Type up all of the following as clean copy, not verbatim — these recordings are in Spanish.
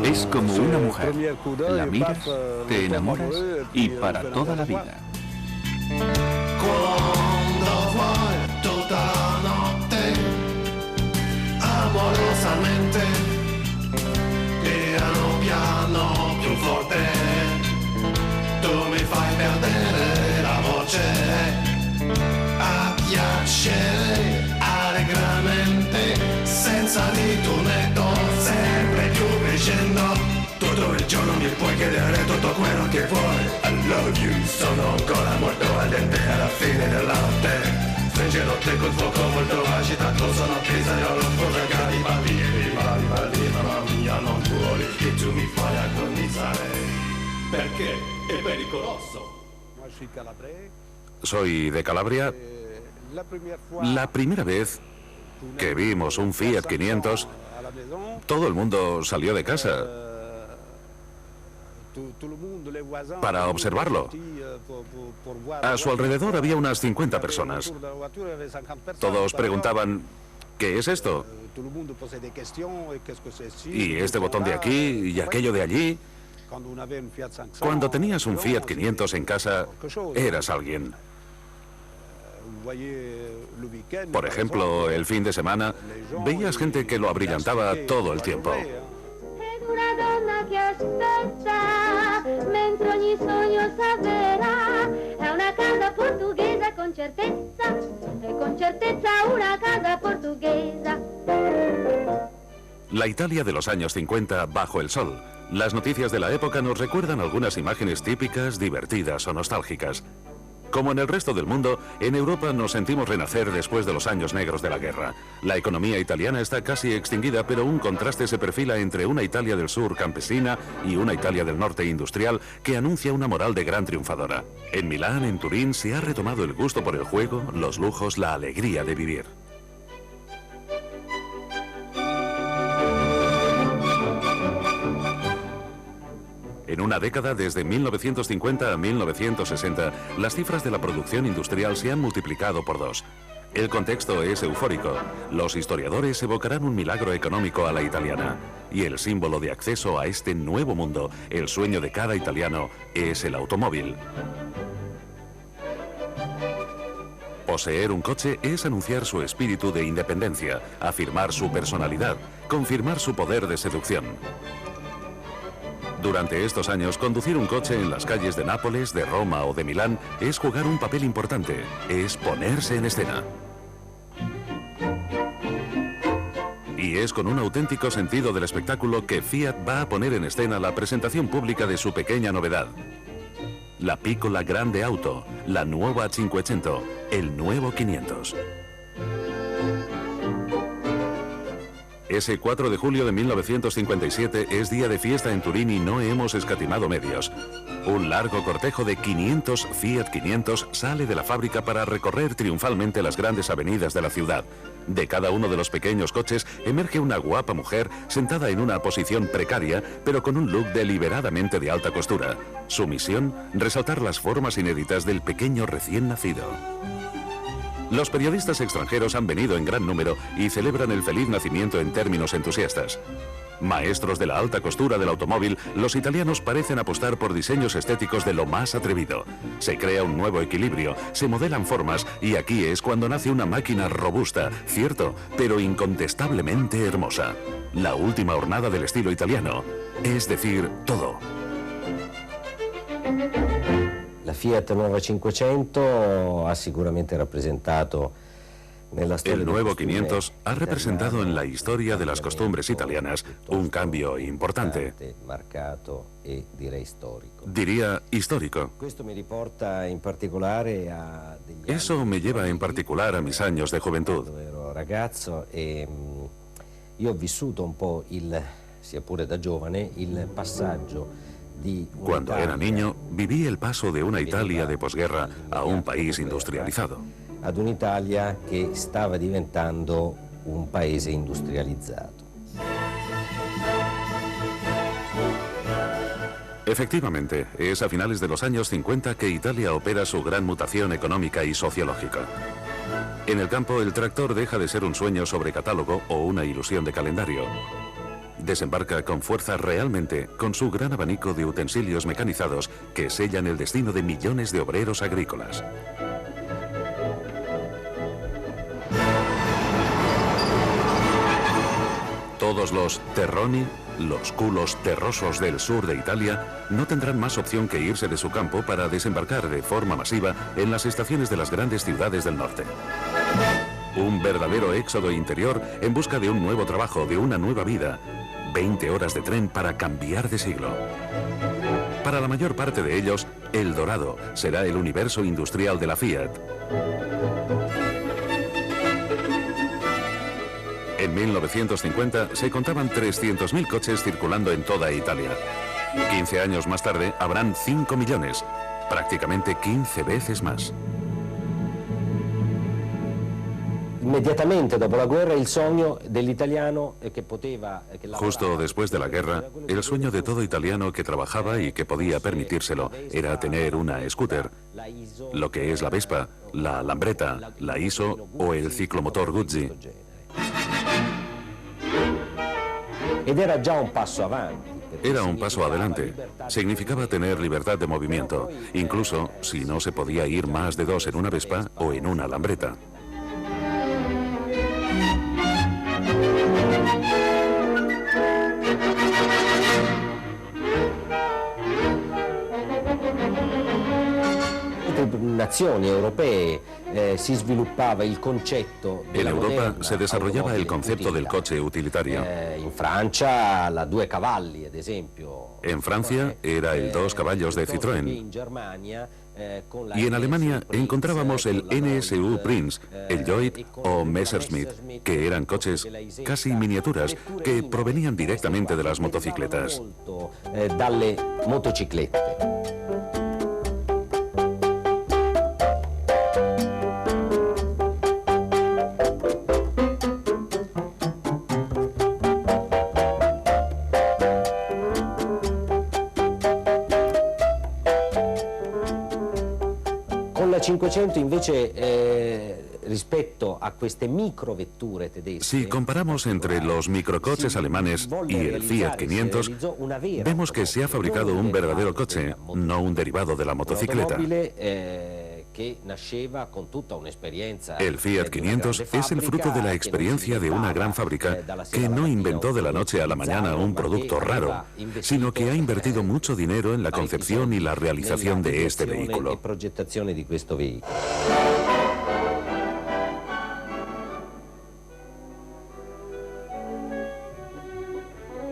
Es como una mujer. La miras, te enamoras y para toda la vida. Quando vuoi tutta la notte, amorosamente, piano piano più forte, tu mi fai perdere la voce, a piacere allegramente, senza ritornetto, sempre più crescendo. Tutto il giorno mi puoi chiedere tutto quello che vuoi. I love you. Sono ancora molto ardente alla fine della notte. Stringerò te col fuoco molto agitato. Sono pizzaiolo, fotogari, balli, mamma mia, non vuoi che tu mi fai agonizzare. Perché è pericoloso. Soy de Calabria. La primera vez que vimos un Fiat 500, todo el mundo salió de casa para observarlo. A su alrededor había unas 50 personas. Todos preguntaban, ¿qué es esto? Y este botón de aquí y aquello de allí. Cuando tenías un Fiat 500 en casa, eras alguien. Por ejemplo, el fin de semana, veías gente que lo abrillantaba todo el tiempo. Una donna che aspetta, mentre ogni sogno s'avvera, è una casa portoghese con certezza, e con certezza una casa portuguesa. La Italia de los años 50 bajo el sol. Las noticias de la época nos recuerdan algunas imágenes típicas, divertidas o nostálgicas. Como en el resto del mundo, en Europa nos sentimos renacer después de los años negros de la guerra. La economía italiana está casi extinguida, pero un contraste se perfila entre una Italia del sur campesina y una Italia del norte industrial que anuncia una moral de gran triunfadora. En Milán, en Turín, se ha retomado el gusto por el juego, los lujos, la alegría de vivir. En una década, desde 1950 a 1960, las cifras de la producción industrial se han multiplicado por 2. El contexto es eufórico. Los historiadores evocarán un milagro económico a la italiana. Y el símbolo de acceso a este nuevo mundo, el sueño de cada italiano, es el automóvil. Poseer un coche es anunciar su espíritu de independencia, afirmar su personalidad, confirmar su poder de seducción. Durante estos años, conducir un coche en las calles de Nápoles, de Roma o de Milán es jugar un papel importante, es ponerse en escena. Y es con un auténtico sentido del espectáculo que Fiat va a poner en escena la presentación pública de su pequeña novedad. La Piccola Grande Auto, la nueva 500, el nuevo 500. Ese 4 de julio de 1957 es día de fiesta en Turín y no hemos escatimado medios. Un largo cortejo de 500 Fiat 500 sale de la fábrica para recorrer triunfalmente las grandes avenidas de la ciudad. De cada uno de los pequeños coches emerge una guapa mujer sentada en una posición precaria, pero con un look deliberadamente de alta costura. Su misión, resaltar las formas inéditas del pequeño recién nacido. Los periodistas extranjeros han venido en gran número y celebran el feliz nacimiento en términos entusiastas. Maestros de la alta costura del automóvil, los italianos parecen apostar por diseños estéticos de lo más atrevido. Se crea un nuevo equilibrio, se modelan formas y aquí es cuando nace una máquina robusta, cierto, pero incontestablemente hermosa. La última hornada del estilo italiano, es decir, todo. La Fiat Nuova 500 ha sicuramente rappresentato nella storia. El nuevo 500 ha representado en la historia de las costumbres italianas un cambio importante. Marcato e direi storico. Diría histórico. Eso me lleva en particular a mis años de juventud. Ero ragazzo e io ho vissuto un po' sia pure da giovane, il passaggio. Cuando era niño, viví el paso de una Italia de posguerra a un país industrializado. Ad un'Italia che stava diventando un paese industrializzato. Efectivamente, es a finales de los años 50 que Italia opera su gran mutación económica y sociológica. En el campo, el tractor deja de ser un sueño sobre catálogo o una ilusión de calendario. Desembarca con fuerza realmente, con su gran abanico de utensilios mecanizados que sellan el destino de millones de obreros agrícolas. Todos los terroni, los culos terrosos del sur de Italia, no tendrán más opción que irse de su campo para desembarcar de forma masiva en las estaciones de las grandes ciudades del norte. Un verdadero éxodo interior en busca de un nuevo trabajo, de una nueva vida. 20 horas de tren para cambiar de siglo. Para la mayor parte de ellos, El Dorado será el universo industrial de la Fiat. En 1950 se contaban 300.000 coches circulando en toda Italia. 15 años más tarde habrán 5 millones, prácticamente 15 veces más. Inmediatamente dopo la guerra il sogno dell'italiano che poteva... Justo después de la guerra, el sueño de todo italiano que trabajaba y que podía permitírselo era tener una scooter, lo que es la Vespa, la Lambretta, la Iso o el ciclomotor Guzzi. Ed era già un passo avanti. Era un paso adelante. Significaba tener libertad de movimiento, incluso si no se podía ir más de 2 en una Vespa o en una Lambretta. Nazioni europee si sviluppava il concetto en Europa se desarrollaba el concepto del coche utilitario. In Francia la 2 cavalli, ad esempio. En Francia era el 2 caballos de Citroën. In Germania Y en Alemania encontrábamos el NSU Prinz, el Joyd o Messerschmitt, que eran coches casi miniaturas que provenían directamente de las motocicletas. Dalle motociclette. Con la 500 invece rispetto a queste microvetture tedesche. Si comparamos entre los microcoches alemanes y el Fiat 500, vemos que se ha fabricado un verdadero coche, no un derivado de la motocicleta. El Fiat 500 es el fruto de la experiencia de una gran fábrica que no inventó de la noche a la mañana un producto raro, sino que ha invertido mucho dinero en la concepción y la realización de este vehículo.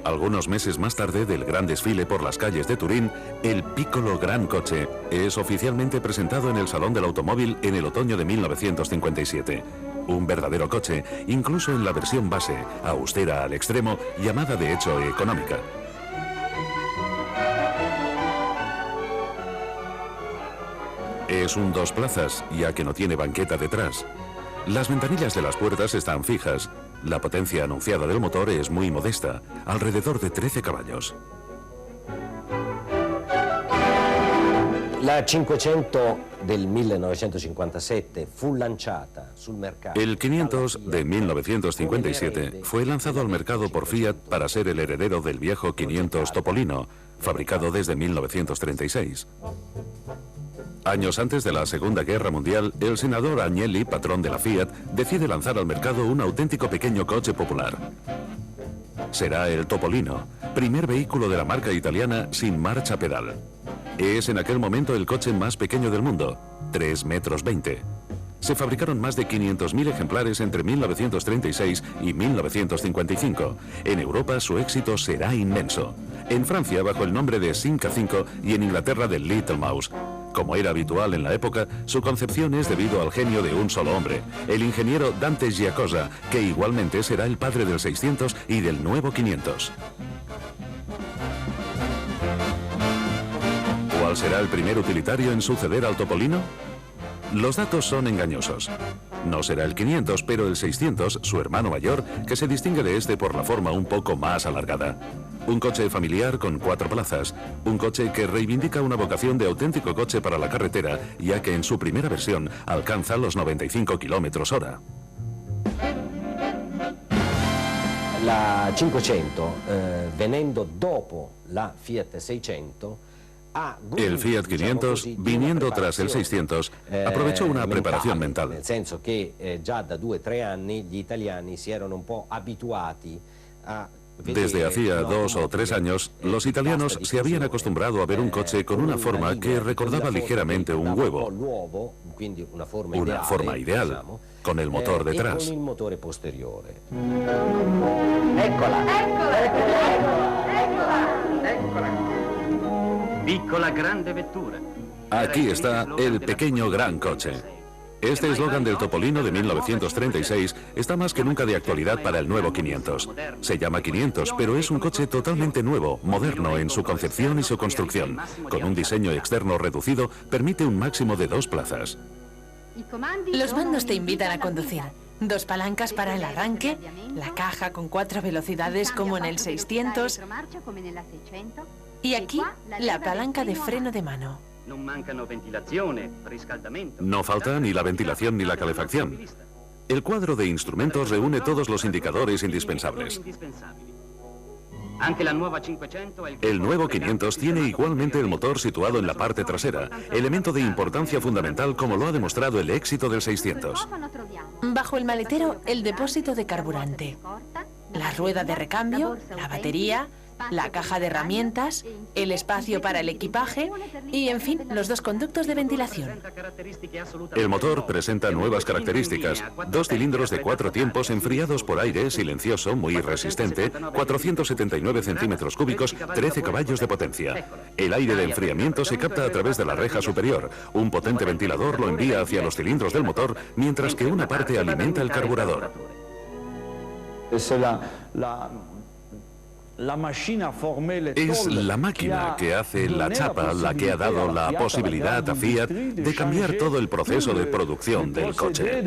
Algunos meses más tarde del gran desfile por las calles de Turín, el Piccolo Gran Coche es oficialmente presentado en el Salón del Automóvil en el otoño de 1957. Un verdadero coche, incluso en la versión base, austera al extremo, llamada de hecho económica. Es un 2 plazas, ya que no tiene banqueta detrás. Las ventanillas de las puertas están fijas. La potencia anunciada del motor es muy modesta, alrededor de 13 caballos. La 500 del 1957 fu lanciata sul mercato. El 500 de 1957 fue lanzado al mercado por Fiat para ser el heredero del viejo 500 Topolino, fabricado desde 1936. Años antes de la Segunda Guerra Mundial, el senador Agnelli, patrón de la Fiat, decide lanzar al mercado un auténtico pequeño coche popular. Será el Topolino, primer vehículo de la marca italiana sin marcha pedal. Es en aquel momento el coche más pequeño del mundo, 3,20 metros. Se fabricaron más de 500.000 ejemplares entre 1936 y 1955. En Europa su éxito será inmenso. En Francia bajo el nombre de Simca 5 y en Inglaterra de Little Mouse. Como era habitual en la época, su concepción es debido al genio de un solo hombre, el ingeniero Dante Giacosa, que igualmente será el padre del 600 y del nuevo 500. ¿Cuál será el primer utilitario en suceder al Topolino? Los datos son engañosos. No será el 500, pero el 600, su hermano mayor, que se distingue de este por la forma un poco más alargada. Un coche familiar con 4 plazas, un coche que reivindica una vocación de auténtico coche para la carretera, ya que en su primera versión alcanza los 95 km/h. La 500, venendo dopo la Fiat 600, el Fiat 500, viniendo tras el 600, aprovechó una preparación mental. Nel senso che già da 2 o 3 anni gli italiani si erano un po' abituati a... Desde hacía 2 o 3 años, los italianos se habían acostumbrado a ver un coche con una forma que recordaba ligeramente un huevo, una forma ideal, con el motor detrás. Con il motore posteriore. Piccola grande vettura. Aquí está el pequeño gran coche. Este eslogan del Topolino de 1936 está más que nunca de actualidad para el nuevo 500. Se llama 500, pero es un coche totalmente nuevo, moderno en su concepción y su construcción. Con un diseño externo reducido, permite un máximo de 2 plazas. Los mandos te invitan a conducir. 2 palancas para el arranque, la caja con 4 velocidades como en el 600 y aquí la palanca de freno de mano. No falta ni la ventilación ni la calefacción. El cuadro de instrumentos reúne todos los indicadores indispensables. El nuevo 500 tiene igualmente el motor situado en la parte trasera, elemento de importancia fundamental como lo ha demostrado el éxito del 600. Bajo el maletero, el depósito de carburante, la rueda de recambio, la batería, la caja de herramientas, el espacio para el equipaje y, en fin, los 2 conductos de ventilación. El motor presenta nuevas características. 2 cilindros de 4 tiempos enfriados por aire, silencioso, muy resistente, 479 centímetros cúbicos, 13 caballos de potencia. El aire de enfriamiento se capta a través de la reja superior. Un potente ventilador lo envía hacia los cilindros del motor, mientras que una parte alimenta el carburador. Es la máquina que hace la chapa la que ha dado la posibilidad a Fiat de cambiar todo el proceso de producción del coche.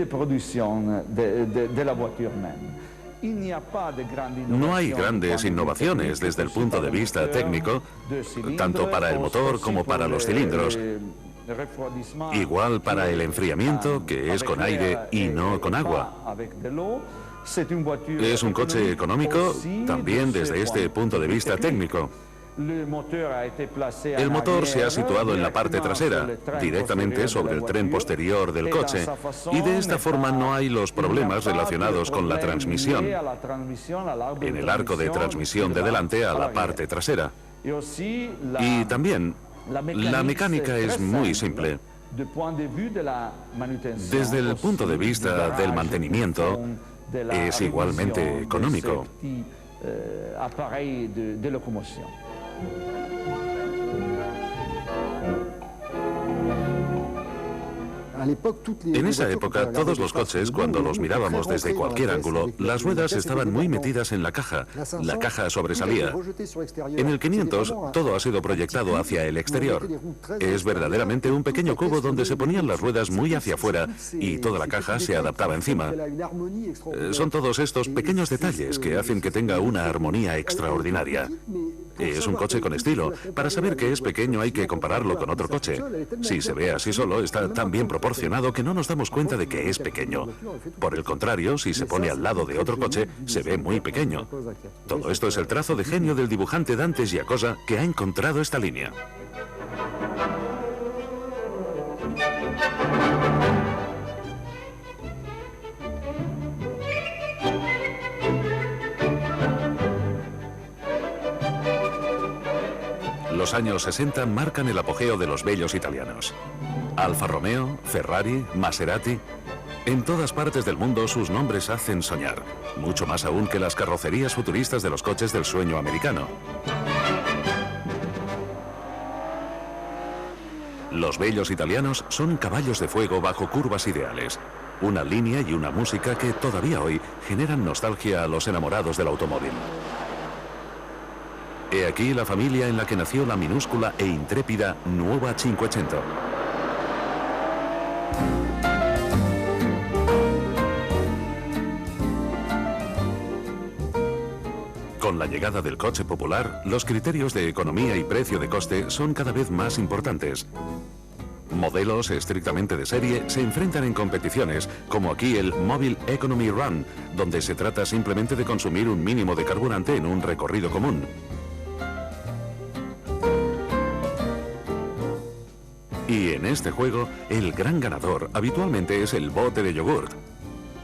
No hay grandes innovaciones desde el punto de vista técnico, tanto para el motor como para los cilindros. Igual para el enfriamiento, que es con aire y no con agua. Es un coche económico también desde este punto de vista técnico. El motor se ha situado en la parte trasera, directamente sobre el tren posterior del coche, y de esta forma no hay los problemas relacionados con la transmisión, en el arco de transmisión de delante a la parte trasera. Y también, la mecánica es muy simple. Desde el punto de vista del mantenimiento, es igualmente económico. En esa época, todos los coches, cuando los mirábamos desde cualquier ángulo, las ruedas estaban muy metidas en la caja sobresalía. En el 500, todo ha sido proyectado hacia el exterior. Es verdaderamente un pequeño cubo donde se ponían las ruedas muy hacia afuera y toda la caja se adaptaba encima. Son todos estos pequeños detalles que hacen que tenga una armonía extraordinaria. Es un coche con estilo. Para saber que es pequeño hay que compararlo con otro coche. Si se ve así solo, está tan bien proporcionado que no nos damos cuenta de que es pequeño. Por el contrario, si se pone al lado de otro coche, se ve muy pequeño. Todo esto es el trazo de genio del dibujante Dante Giacosa, que ha encontrado esta línea. Los años 60 marcan el apogeo de los bellos italianos. Alfa Romeo, Ferrari, Maserati. En todas partes del mundo sus nombres hacen soñar, mucho más aún que las carrocerías futuristas de los coches del sueño americano. Los bellos italianos son caballos de fuego bajo curvas ideales. Una línea y una música que todavía hoy generan nostalgia a los enamorados del automóvil. He aquí la familia en la que nació la minúscula e intrépida Nuova 500. Con Con la llegada del coche popular, los criterios de economía y precio de coste son cada vez más importantes. Modelos estrictamente de serie se enfrentan en competiciones, como aquí el Mobile Economy Run, donde se trata simplemente de consumir un mínimo de carburante en un recorrido común. Y en este juego, el gran ganador habitualmente es el bote de yogurt,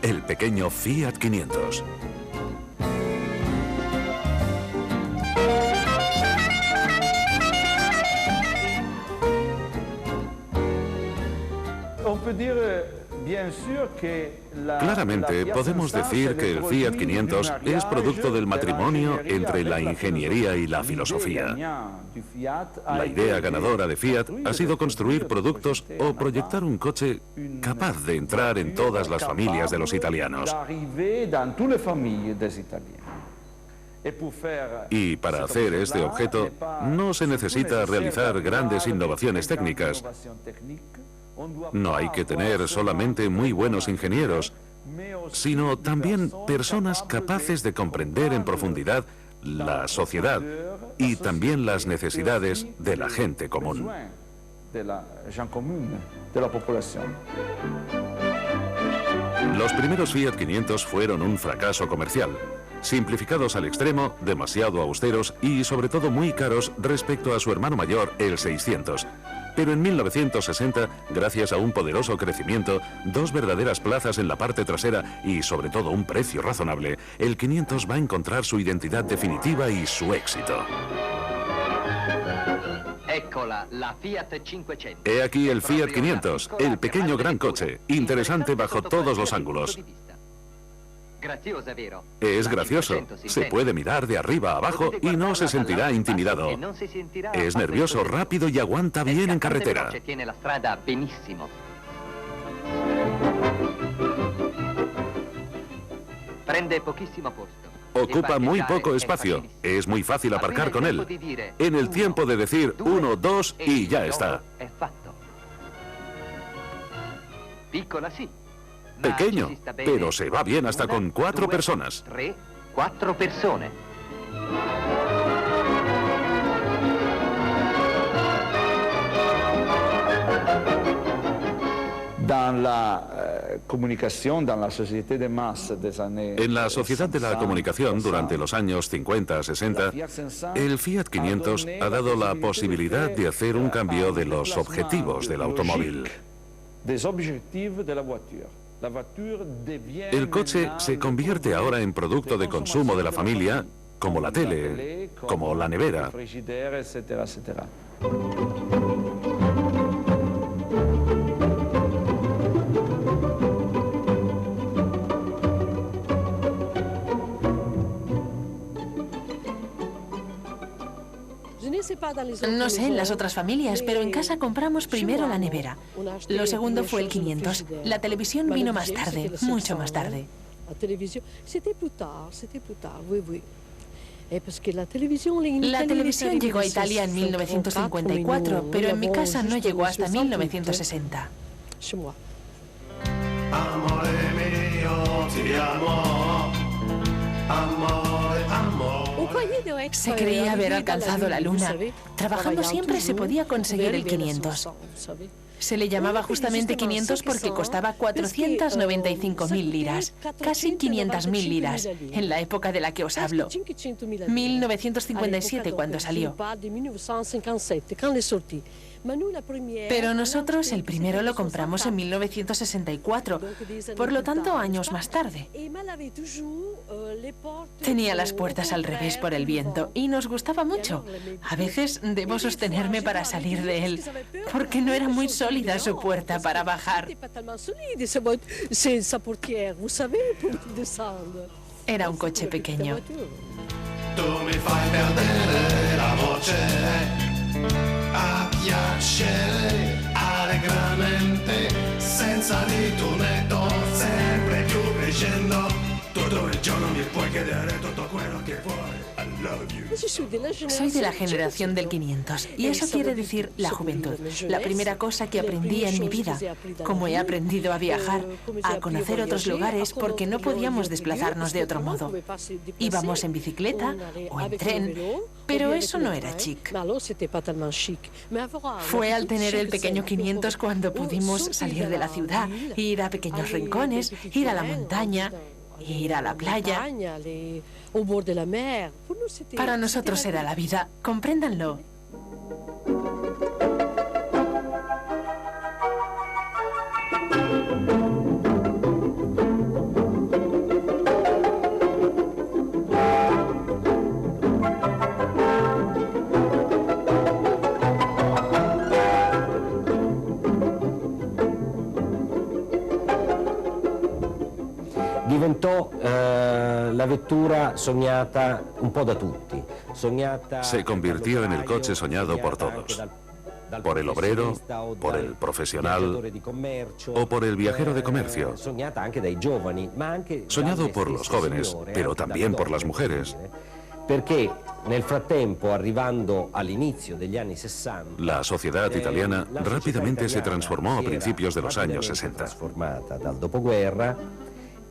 el pequeño Fiat 500. Claramente podemos decir que el Fiat 500 es producto del matrimonio entre la ingeniería y la filosofía. La idea ganadora de Fiat ha sido construir productos o proyectar un coche capaz de entrar en todas las familias de los italianos. Y para hacer este objeto no se necesita realizar grandes innovaciones técnicas. No hay que tener solamente muy buenos ingenieros, sino también personas capaces de comprender en profundidad la sociedad y también las necesidades de la gente común. Los primeros Fiat 500 fueron un fracaso comercial. Simplificados al extremo, demasiado austeros y sobre todo muy caros respecto a su hermano mayor, el 600. Pero en 1960, gracias a un poderoso crecimiento, dos verdaderas plazas en la parte trasera y sobre todo un precio razonable, el 500 va a encontrar su identidad definitiva y su éxito. He aquí el Fiat 500, el pequeño gran coche, interesante bajo todos los ángulos. Es gracioso, se puede mirar de arriba a abajo y no se sentirá intimidado. Es nervioso, rápido y aguanta bien en carretera. Ocupa muy poco espacio, es muy fácil aparcar con él. En el tiempo de decir 1, 2 y ya está. Pequeño, pero se va bien hasta con 4 personas. 4 persone. En la sociedad de la comunicación durante los años 50-60, el Fiat 500 ha dado la posibilidad de hacer un cambio de los objetivos del automóvil. El coche se convierte ahora en producto de consumo de la familia, como la tele, como la nevera. No sé en las otras familias, pero en casa compramos primero la nevera. Lo segundo fue el 500. La televisión vino más tarde, mucho más tarde. La televisión llegó a Italia en 1954, pero en mi casa no llegó hasta 1960. Amore mio, ti amo. Amore, amore. Se creía haber alcanzado la luna. Trabajando siempre se podía conseguir el 500. Se le llamaba justamente 500 porque costaba 495.000 liras, casi 500.000 liras, en la época de la que os hablo. 1957 cuando salió. Pero nosotros el primero lo compramos en 1964, por lo tanto años más tarde. Tenía las puertas al revés por el viento y nos gustaba mucho. A veces debo sostenerme para salir de él, porque no era muy sólida su puerta para bajar. Era un coche pequeño. Tu mi fai perdere la voce a piacere allegramente senza ritornetto sempre più crescendo tutto il giorno mi puoi chiedere tutto quello che vuoi. I love you. Soy de la generación del 500 y eso quiere decir la juventud. La primera cosa que aprendí en mi vida, como he aprendido a viajar, a conocer otros lugares porque no podíamos desplazarnos de otro modo. Íbamos en bicicleta o en tren, pero eso no era chic. Fue al tener el pequeño 500 cuando pudimos salir de la ciudad, ir a pequeños rincones, ir a la montaña, ir a la playa. Para nosotros era la vida, compréndanlo. Diventò la vettura sognata un po' da tutti. Se convirtió en el coche soñado por todos. Por el obrero, por el profesional o por el viajero de comercio. Soñado por los jóvenes, pero también por las mujeres. Perché nel frattempo, arrivando all'inizio degli anni 60, la sociedad italiana rápidamente se transformó a principios de los años 60. Trasformata dal dopoguerra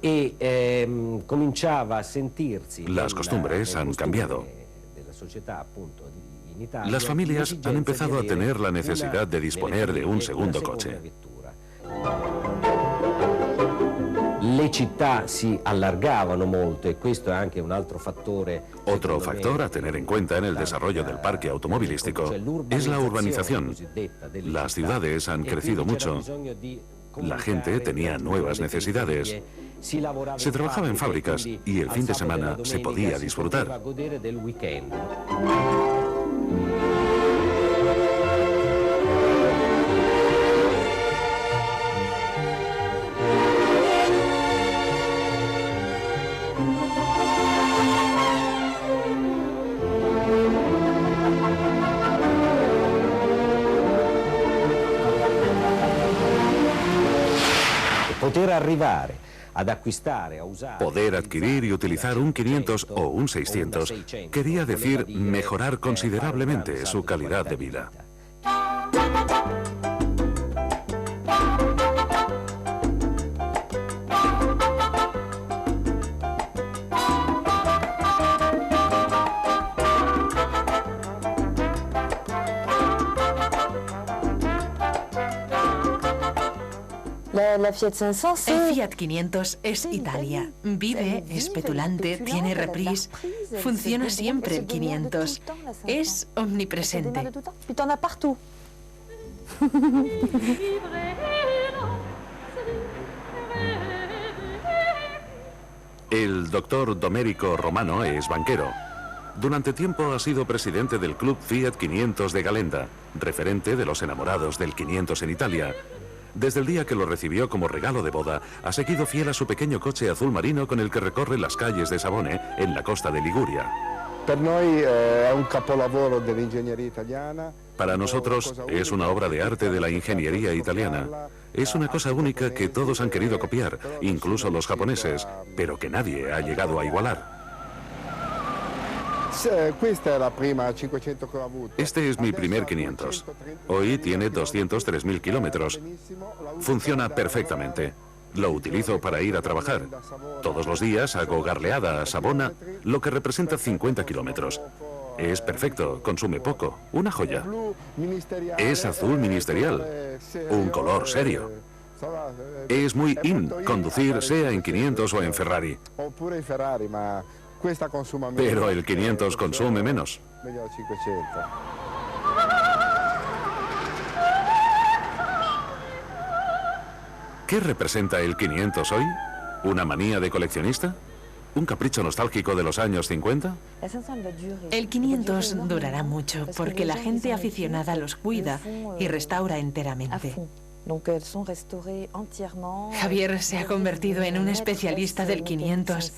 e cominciava a sentirsi. Las costumbres han cambiado. Las familias han empezado a tener la necesidad de disponer de un segundo coche. Le città si allargavano molto e questo è anche un altro fattore. Otro factor a tener en cuenta en el desarrollo del parque automovilístico es la urbanización. Las ciudades han crecido mucho. La gente tenía nuevas necesidades. Se trabajaba en fábricas y el fin de semana se podía disfrutar. Poder adquirir y utilizar un 500 o un 600 quería decir mejorar considerablemente su calidad de vida. El Fiat 500 es Italia. Vive, es petulante, tiene reprise, funciona siempre el 500. Es omnipresente. El doctor Domenico Romano es banquero. Durante tiempo ha sido presidente del Club Fiat 500 de Galenda, referente de los enamorados del 500 en Italia. Desde el día que lo recibió como regalo de boda, ha seguido fiel a su pequeño coche azul marino con el que recorre las calles de Savone, en la costa de Liguria. Para nosotros es una obra de arte de la ingeniería italiana. Es una cosa única que todos han querido copiar, incluso los japoneses, pero que nadie ha llegado a igualar. Este es mi primer 500. Hoy tiene 203.000 kilómetros. Funciona perfectamente. Lo utilizo para ir a trabajar. Todos los días hago garleada a Savona, lo que representa 50 kilómetros. Es perfecto, consume poco, una joya. Es azul ministerial, un color serio. Es muy in conducir, sea en 500 o en Ferrari. Pero el 500 consume menos. ¿Qué representa el 500 hoy? ¿Una manía de coleccionista? ¿Un capricho nostálgico de los años 50? El 500 durará mucho porque la gente aficionada los cuida y restaura enteramente. Javier se ha convertido en un especialista del 500.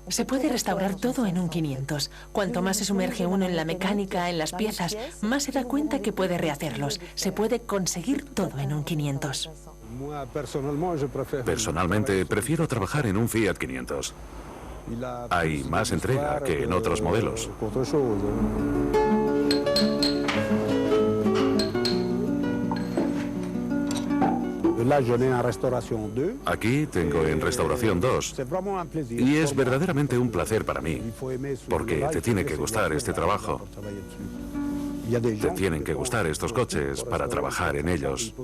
Se puede restaurar todo en un 500. Cuanto más se sumerge uno en la mecánica, en las piezas, más se da cuenta que puede rehacerlos. Se puede conseguir todo en un 500. Personalmente, prefiero trabajar en un Fiat 500. Hay más entrega que en otros modelos. Aquí tengo en restauración 2 y es verdaderamente un placer para mí, porque te tiene que gustar este trabajo. Te tienen que gustar estos coches para trabajar en ellos.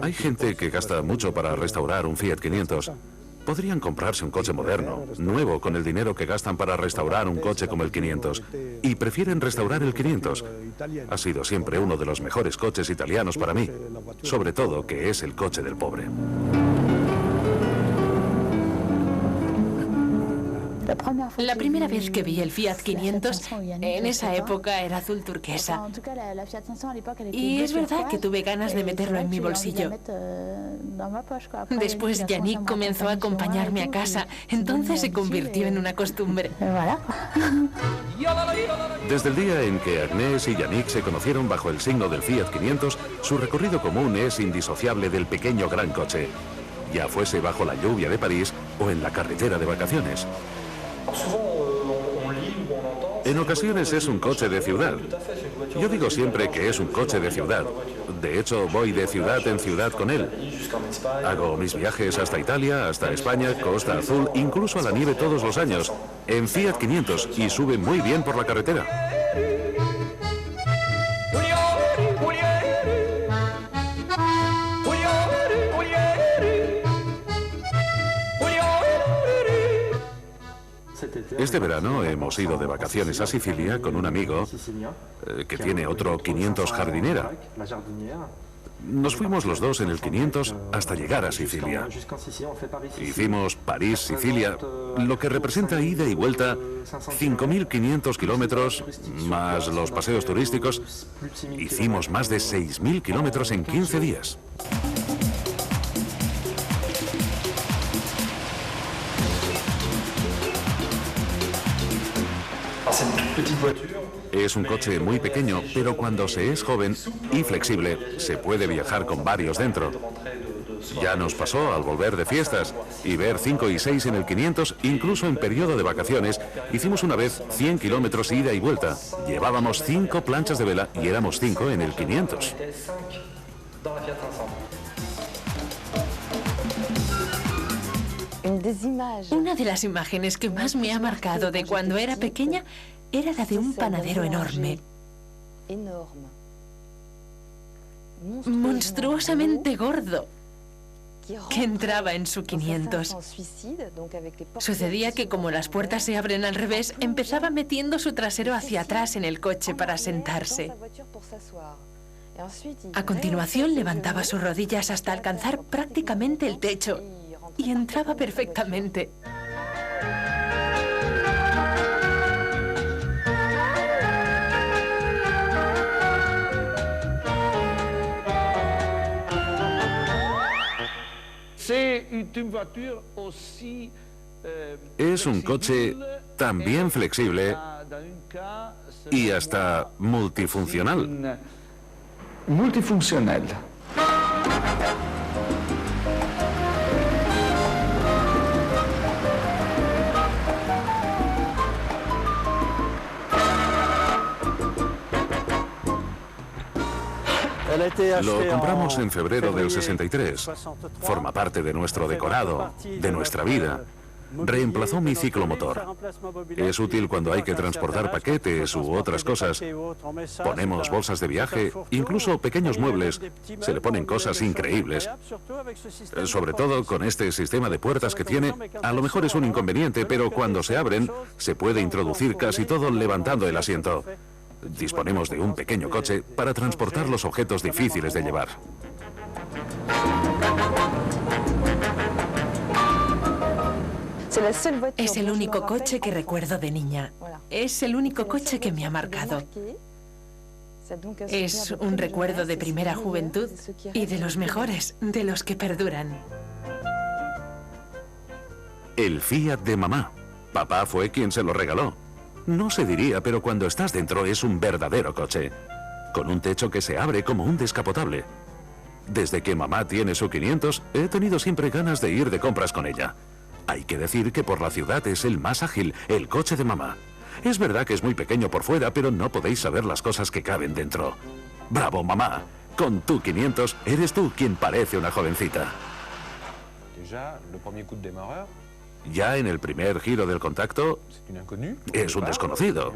Hay gente que gasta mucho para restaurar un Fiat 500. Podrían comprarse un coche moderno, nuevo, con el dinero que gastan para restaurar un coche como el 500. Y prefieren restaurar el 500. Ha sido siempre uno de los mejores coches italianos para mí. Sobre todo que es el coche del pobre. La primera vez que vi el Fiat 500, en esa época era azul turquesa. Y es verdad que tuve ganas de meterlo en mi bolsillo. Después Yannick comenzó a acompañarme a casa, entonces se convirtió en una costumbre. Desde el día en que Agnès y Yannick se conocieron bajo el signo del Fiat 500, su recorrido común es indisociable del pequeño gran coche, ya fuese bajo la lluvia de París o en la carretera de vacaciones. En ocasiones es un coche de ciudad. Yo digo siempre que es un coche de ciudad. De hecho, voy de ciudad en ciudad con él. Hago mis viajes hasta Italia, hasta España, Costa Azul, incluso a la nieve todos los años, en Fiat 500, y sube muy bien por la carretera. Este verano hemos ido de vacaciones a Sicilia con un amigo que tiene otro 500 jardinera. Nos fuimos los dos en el 500 hasta llegar a Sicilia. Hicimos París-Sicilia, lo que representa ida y vuelta 5.500 kilómetros, más los paseos turísticos. Hicimos más de 6.000 kilómetros en 15 días. Es un coche muy pequeño, pero cuando se es joven y flexible, se puede viajar con varios dentro. Ya nos pasó al volver de fiestas y ver 5 y 6 en el 500, incluso en periodo de vacaciones. Hicimos una vez 100 kilómetros ida y vuelta. Llevábamos 5 planchas de vela y éramos 5 en el 500. Una de las imágenes que más me ha marcado de cuando era pequeña era la de un panadero enorme. Monstruosamente gordo, que entraba en su 500. Sucedía que como las puertas se abren al revés, empezaba metiendo su trasero hacia atrás en el coche para sentarse. A continuación levantaba sus rodillas hasta alcanzar prácticamente el techo y entraba perfectamente. Es un coche también flexible y hasta multifuncional. Multifuncional. Lo compramos en febrero del 63. Forma parte de nuestro decorado, de nuestra vida. Reemplazó mi ciclomotor. Es útil cuando hay que transportar paquetes u otras cosas. Ponemos bolsas de viaje, incluso pequeños muebles. Se le ponen cosas increíbles. Sobre todo con este sistema de puertas que tiene, a lo mejor es un inconveniente, pero cuando se abren, se puede introducir casi todo levantando el asiento. Disponemos de un pequeño coche para transportar los objetos difíciles de llevar. Es el único coche que recuerdo de niña. Es el único coche que me ha marcado. Es un recuerdo de primera juventud y de los mejores, de los que perduran. El Fiat de mamá. Papá fue quien se lo regaló. No se diría, pero cuando estás dentro es un verdadero coche, con un techo que se abre como un descapotable. Desde que mamá tiene su 500, he tenido siempre ganas de ir de compras con ella. Hay que decir que por la ciudad es el más ágil, el coche de mamá. Es verdad que es muy pequeño por fuera, pero no podéis saber las cosas que caben dentro. ¡Bravo, mamá! Con tu 500 eres tú quien parece una jovencita. Ya en el primer giro del contacto, es un desconocido.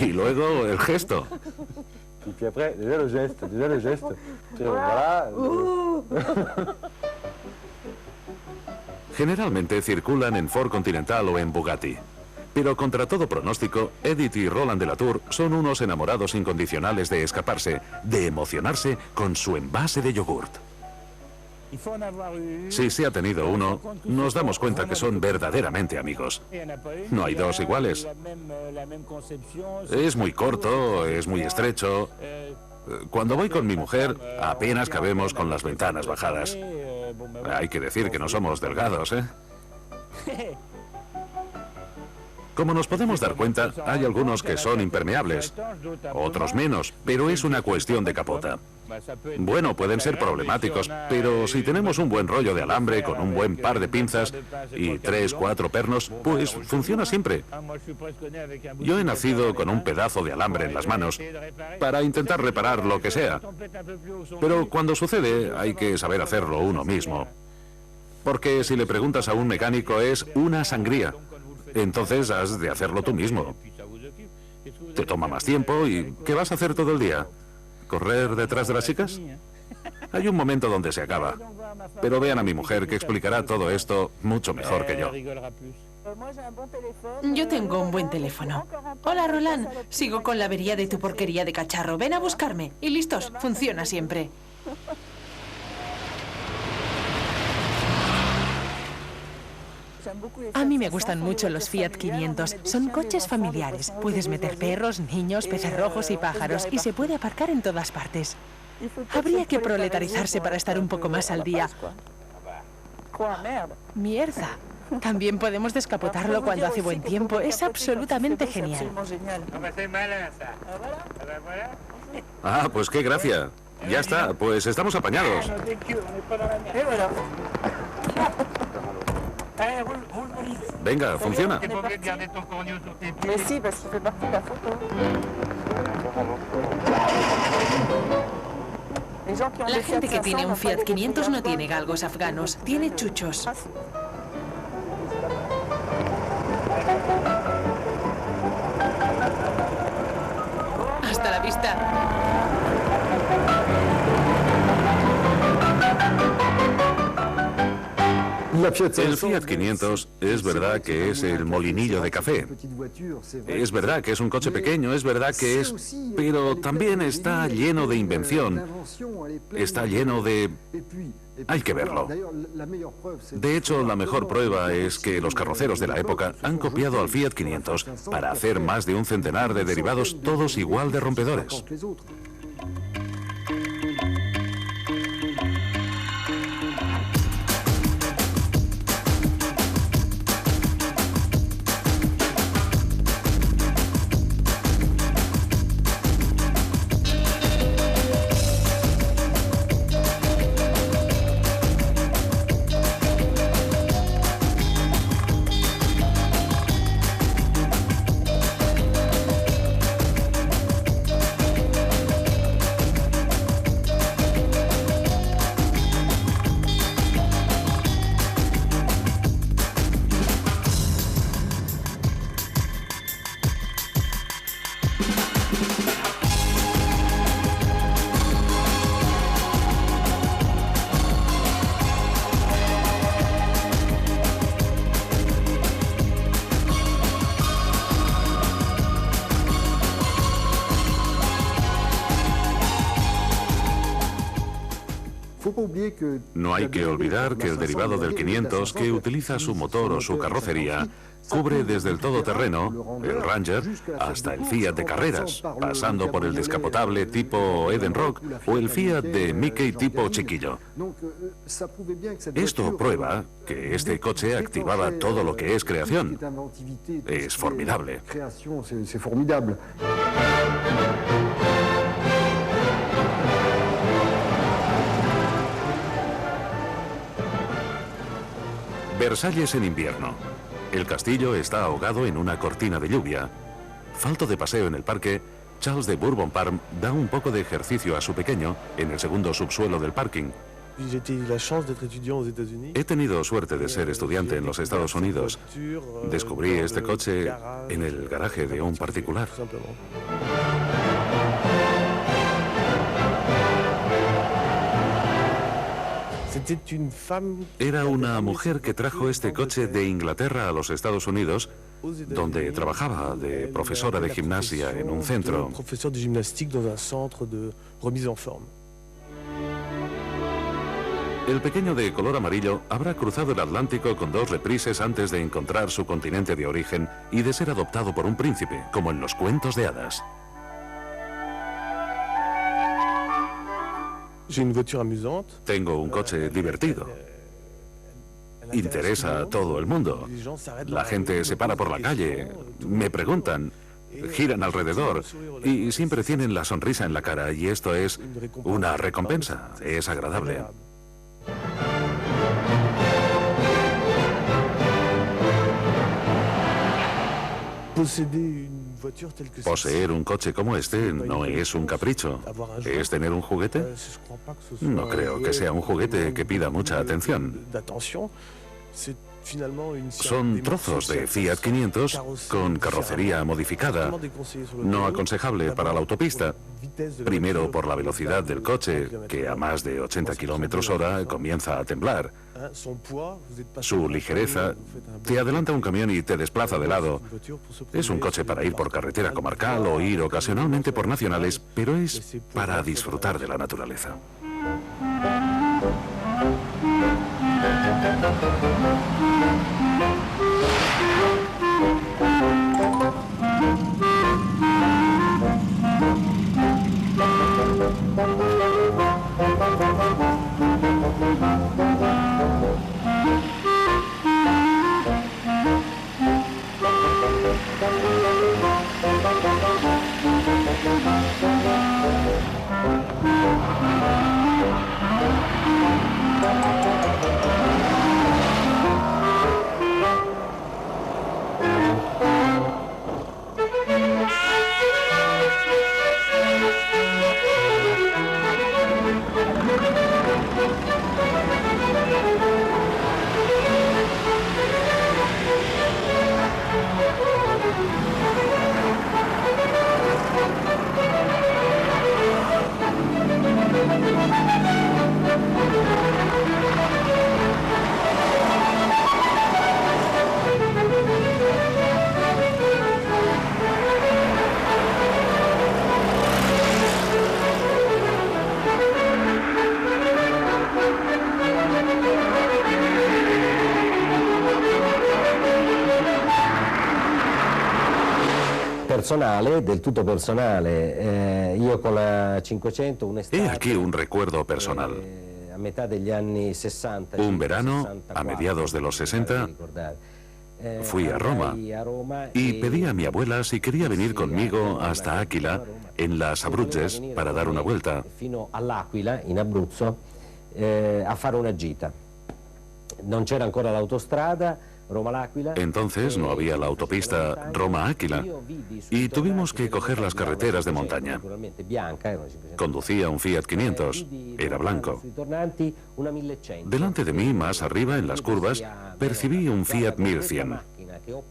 Y luego el gesto. Generalmente circulan en Ford Continental o en Bugatti. Pero contra todo pronóstico, Edith y Roland de la Tour son unos enamorados incondicionales de escaparse, de emocionarse con su envase de yogurt. Si se ha tenido uno, nos damos cuenta que son verdaderamente amigos. No hay dos iguales. Es muy corto, es muy estrecho. Cuando voy con mi mujer, apenas cabemos con las ventanas bajadas. Hay que decir que no somos delgados, ¿eh? Como nos podemos dar cuenta, hay algunos que son impermeables, otros menos, pero es una cuestión de capota. Bueno, pueden ser problemáticos, pero si tenemos un buen rollo de alambre con un buen par de pinzas y 3, 4 pernos, pues funciona siempre. Yo he nacido con un pedazo de alambre en las manos para intentar reparar lo que sea. Pero cuando sucede, hay que saber hacerlo uno mismo. Porque si le preguntas a un mecánico es una sangría. Entonces has de hacerlo tú mismo. Te toma más tiempo y ¿qué vas a hacer todo el día? ¿Correr detrás de las chicas? Hay un momento donde se acaba. Pero vean a mi mujer que explicará todo esto mucho mejor que yo. Yo tengo un buen teléfono. Hola, Roland. Sigo con la avería de tu porquería de cacharro. Ven a buscarme. Y listos. Funciona siempre. A mí me gustan mucho los Fiat 500. Son coches familiares. Puedes meter perros, niños, peces rojos y pájaros y se puede aparcar en todas partes. Habría que proletarizarse para estar un poco más al día. ¡Mierda! También podemos descapotarlo cuando hace buen tiempo. Es absolutamente genial. Ah, pues qué gracia. Ya está, pues estamos apañados. Venga, funciona. La gente que tiene un Fiat 500 no tiene galgos afganos, tiene chuchos. Hasta la vista. El Fiat 500 es verdad que es el molinillo de café. Es verdad que es un coche pequeño, es verdad que es... Pero también está lleno de invención. Está lleno de... Hay que verlo. De hecho, la mejor prueba es que los carroceros de la época han copiado al Fiat 500 para hacer más de un centenar de derivados, todos igual de rompedores. No hay que olvidar que el derivado del 500, que utiliza su motor o su carrocería, cubre desde el todoterreno, el Ranger, hasta el Fiat de carreras, pasando por el descapotable tipo Edenrock o el Fiat de Mickey tipo chiquillo. Esto prueba que este coche activaba todo lo que es creación. Es formidable. Versalles en invierno. El castillo está ahogado en una cortina de lluvia. Falto de paseo en el parque, Charles de Bourbon-Parme da un poco de ejercicio a su pequeño en el segundo subsuelo del parking. He tenido suerte de ser estudiante en los Estados Unidos. Descubrí este coche en el garaje de un particular. Era una mujer que trajo este coche de Inglaterra a los Estados Unidos, donde trabajaba de profesora de gimnasia en un centro. El pequeño de color amarillo habrá cruzado el Atlántico con 2 reprises antes de encontrar su continente de origen y de ser adoptado por un príncipe, como en los cuentos de hadas. Tengo un coche divertido. Interesa a todo el mundo. La gente se para por la calle, me preguntan, giran alrededor y siempre tienen la sonrisa en la cara, y esto es una recompensa, es agradable. Poseer un coche como este no es un capricho. ¿Es tener un juguete? No creo que sea un juguete que pida mucha atención. Son trozos de Fiat 500 con carrocería modificada, no aconsejable para la autopista. Primero por la velocidad del coche, que a más de 80 km/h comienza a temblar. Su ligereza te adelanta un camión y te desplaza de lado. Es un coche para ir por carretera comarcal o ir ocasionalmente por nacionales, pero es para disfrutar de la naturaleza. Personale, del tutto personale. Io con la 500 un'estate. He aquí un recuerdo personal. A metà degli anni 60. Un verano, a mediados de los 60, fui a Roma y pedí a mi abuela si quería venir conmigo hasta Aquila, en las Abruzes, para dar una vuelta. Fino all'Aquila, in Abruzzo, a fare una gita. Non c'era ancora l'autostrada. Entonces no había la autopista Roma-Áquila y tuvimos que coger las carreteras de montaña. Conducía un Fiat 500, era blanco. Delante de mí, más arriba en las curvas, percibí un Fiat 1100.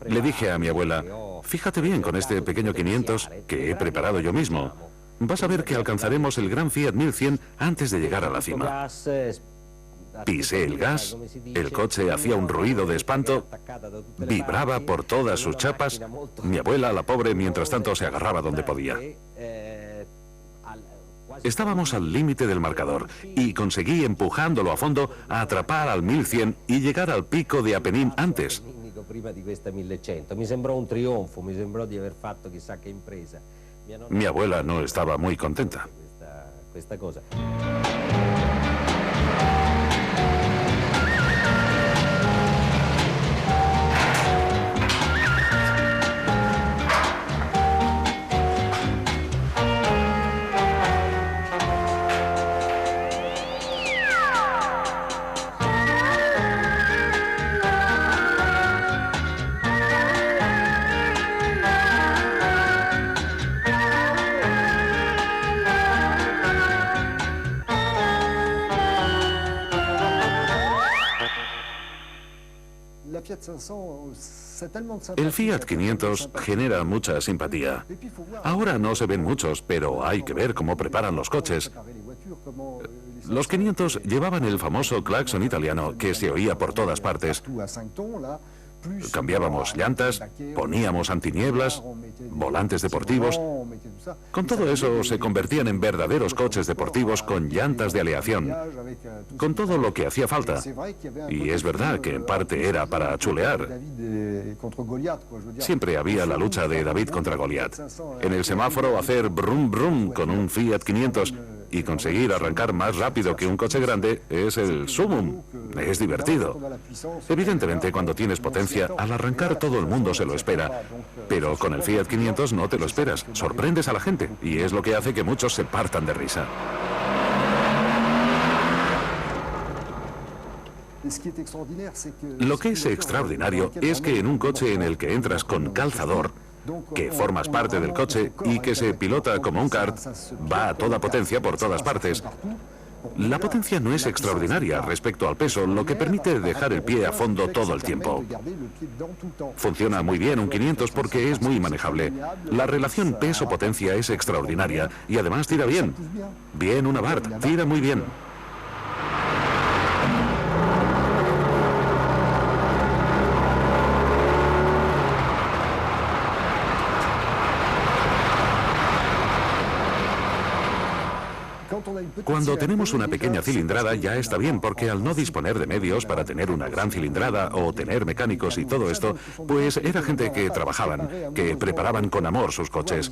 Le dije a mi abuela, fíjate bien con este pequeño 500 que he preparado yo mismo. Vas a ver que alcanzaremos el gran Fiat 1100 antes de llegar a la cima. Pisé el gas, el coche hacía un ruido de espanto, vibraba por todas sus chapas. Mi abuela, la pobre, mientras tanto se agarraba donde podía. Estábamos al límite del marcador y conseguí, empujándolo a fondo, atrapar al 1100 y llegar al pico de Apenín antes. Mi abuela no estaba muy contenta. El Fiat 500 genera mucha simpatía. Ahora no se ven muchos, pero hay que ver cómo preparan los coches. Los 500 llevaban el famoso claxon italiano que se oía por todas partes. Cambiábamos llantas, poníamos antinieblas, volantes deportivos. Con todo eso se convertían en verdaderos coches deportivos con llantas de aleación, con todo lo que hacía falta. Y es verdad que en parte era para chulear. Siempre había la lucha de David contra Goliat. En el semáforo hacer brum brum con un Fiat 500 y conseguir arrancar más rápido que un coche grande es el sumum. Es divertido. Evidentemente, cuando tienes potencia, al arrancar todo el mundo se lo espera. Pero con el Fiat 500 no te lo esperas. Sorprendes a la gente y es lo que hace que muchos se partan de risa. Lo que es extraordinario es que en un coche en el que entras con calzador, que formas parte del coche y que se pilota como un kart, va a toda potencia por todas partes. La potencia no es extraordinaria respecto al peso, lo que permite dejar el pie a fondo todo el tiempo. Funciona muy bien un 500 porque es muy manejable. La relación peso-potencia es extraordinaria y además tira bien. Bien una Abarth, tira muy bien. Cuando tenemos una pequeña cilindrada ya está bien, porque al no disponer de medios para tener una gran cilindrada o tener mecánicos y todo esto, pues era gente que trabajaban, que preparaban con amor sus coches.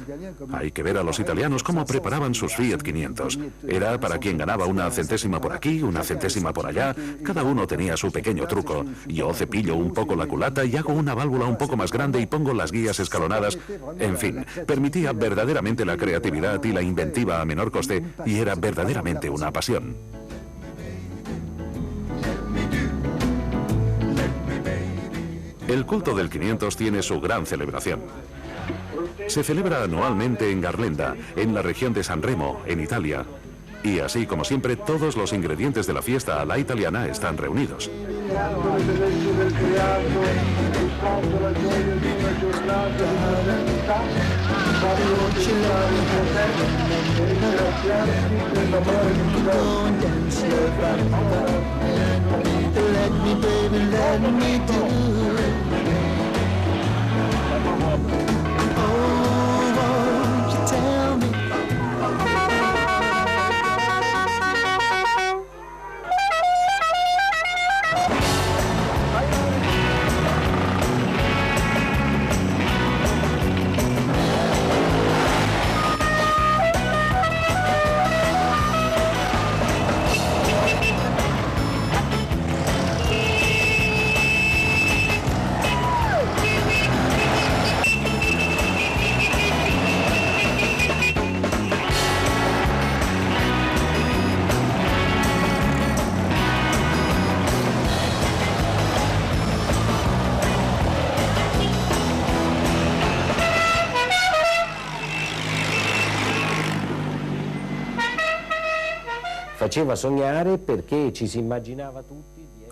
Hay que ver a los italianos cómo preparaban sus Fiat 500. Era para quien ganaba una centésima por aquí, una centésima por allá. Cada uno tenía su pequeño truco. Yo cepillo un poco la culata y hago una válvula un poco más grande y pongo las guías escalonadas. En fin, permitía verdaderamente la creatividad y la inventiva a menor coste y era verdaderamente una pasión. El culto del 500 tiene su gran celebración. Se celebra anualmente en Garlanda, en la región de San Remo, en Italia. Y así como siempre, todos los ingredientes de la fiesta a la italiana están reunidos.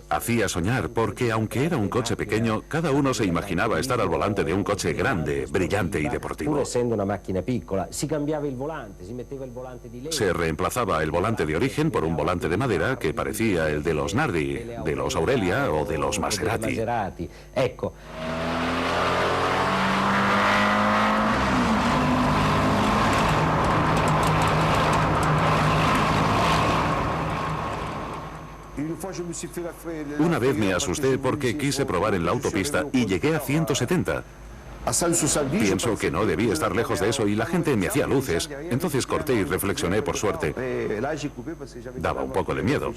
Hacía soñar porque, aunque era un coche pequeño, cada uno se imaginaba estar al volante de un coche grande, brillante y deportivo. Se reemplazaba el volante de origen por un volante de madera que parecía el de los Nardi, de los Aurelia o de los Maserati. Una vez me asusté porque quise probar en la autopista y llegué a 170. Pienso que no debía estar lejos de eso y la gente me hacía luces. Entonces corté y reflexioné por suerte. Daba un poco de miedo.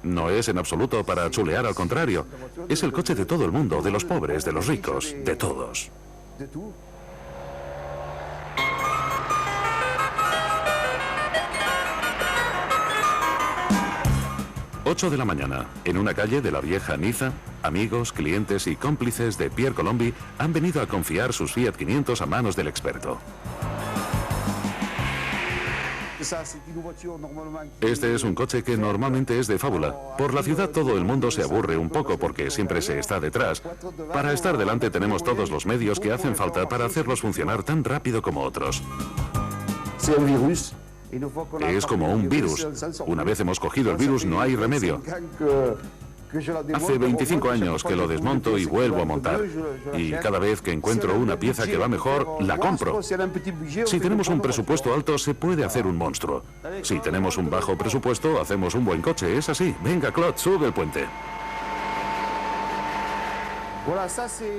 No es en absoluto para chulear, al contrario. Es el coche de todo el mundo, de los pobres, de los ricos, de todos. 8 de la mañana, en una calle de la vieja Niza, amigos, clientes y cómplices de Pierre Colombi han venido a confiar sus Fiat 500 a manos del experto. Este es un coche que normalmente es de fábula. Por la ciudad todo el mundo se aburre un poco porque siempre se está detrás. Para estar delante tenemos todos los medios que hacen falta para hacerlos funcionar tan rápido como otros. Es como un virus. Una vez hemos cogido el virus, no hay remedio. Hace 25 años que lo desmonto y vuelvo a montar. Y cada vez que encuentro una pieza que va mejor, la compro. Si tenemos un presupuesto alto, se puede hacer un monstruo. Si tenemos un bajo presupuesto, hacemos un buen coche. Es así. Venga, Claude, sube el puente.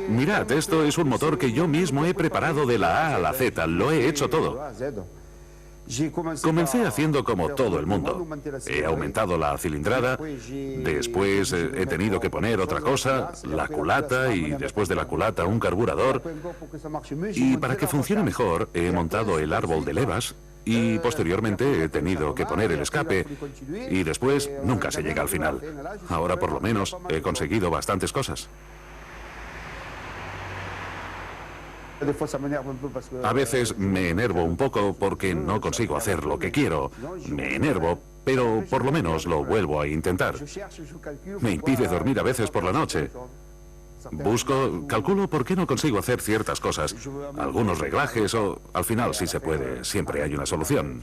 Mirad, esto es un motor que yo mismo he preparado de la A a la Z. Lo he hecho todo. Comencé haciendo como todo el mundo. He aumentado la cilindrada, después he tenido que poner otra cosa, la culata, y después de la culata un carburador. Y para que funcione mejor he montado el árbol de levas y posteriormente he tenido que poner el escape y después nunca se llega al final. Ahora por lo menos he conseguido bastantes cosas. A veces me enervo un poco porque no consigo hacer lo que quiero. Me enervo, pero por lo menos lo vuelvo a intentar. Me impide dormir a veces por la noche. Calculo por qué no consigo hacer ciertas cosas. Algunos reglajes o... Al final sí se puede, siempre hay una solución.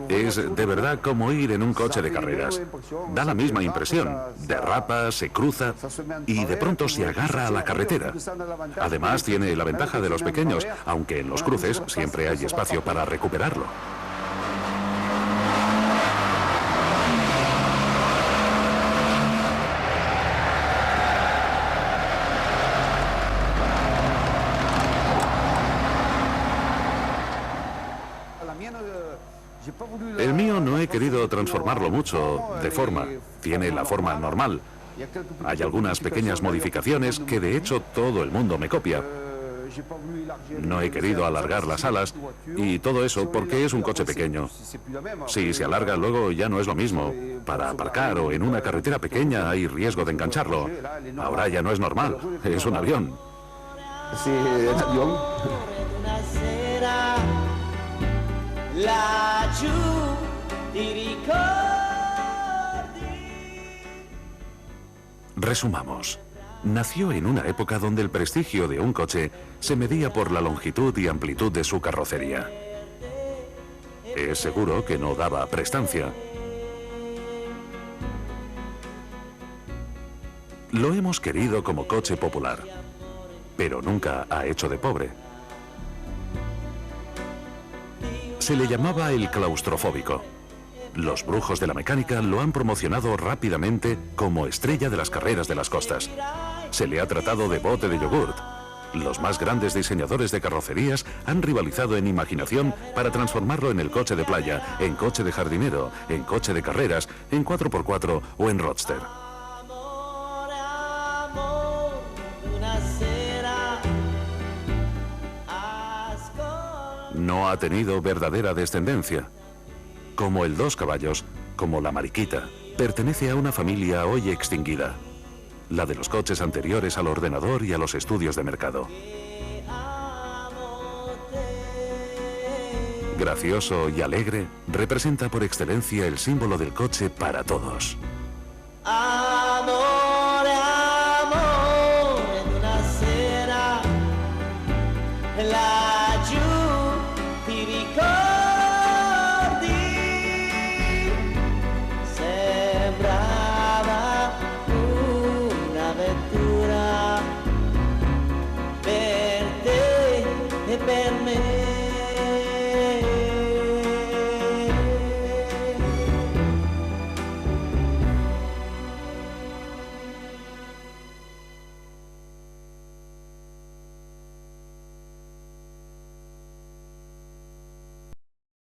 Es de verdad como ir en un coche de carreras. Da la misma impresión. Derrapa, se cruza y de pronto se agarra a la carretera. Además tiene la ventaja de los pequeños, aunque en los cruces siempre hay espacio para recuperarlo. El mío no he querido transformarlo mucho de forma. Tiene la forma normal. Hay algunas pequeñas modificaciones que de hecho todo el mundo me copia. No he querido alargar las alas y todo eso porque es un coche pequeño. Si se alarga luego ya no es lo mismo. Para aparcar o en una carretera pequeña hay riesgo de engancharlo. Ahora ya no es normal, es un avión. Sí, es avión. Resumamos. Nació en una época donde el prestigio de un coche se medía por la longitud y amplitud de su carrocería. Es seguro que no daba prestancia. Lo hemos querido como coche popular, pero nunca ha hecho de pobre. Se le llamaba el claustrofóbico. Los brujos de la mecánica lo han promocionado rápidamente como estrella de las carreras de las costas. Se le ha tratado de bote de yogurt. Los más grandes diseñadores de carrocerías han rivalizado en imaginación para transformarlo en el coche de playa, en coche de jardinero, en coche de carreras, en 4x4 o en roadster. No ha tenido verdadera descendencia. Como el 2 caballos, como la Mariquita, pertenece a una familia hoy extinguida, la de los coches anteriores al ordenador y a los estudios de mercado. Gracioso y alegre, representa por excelencia el símbolo del coche para todos.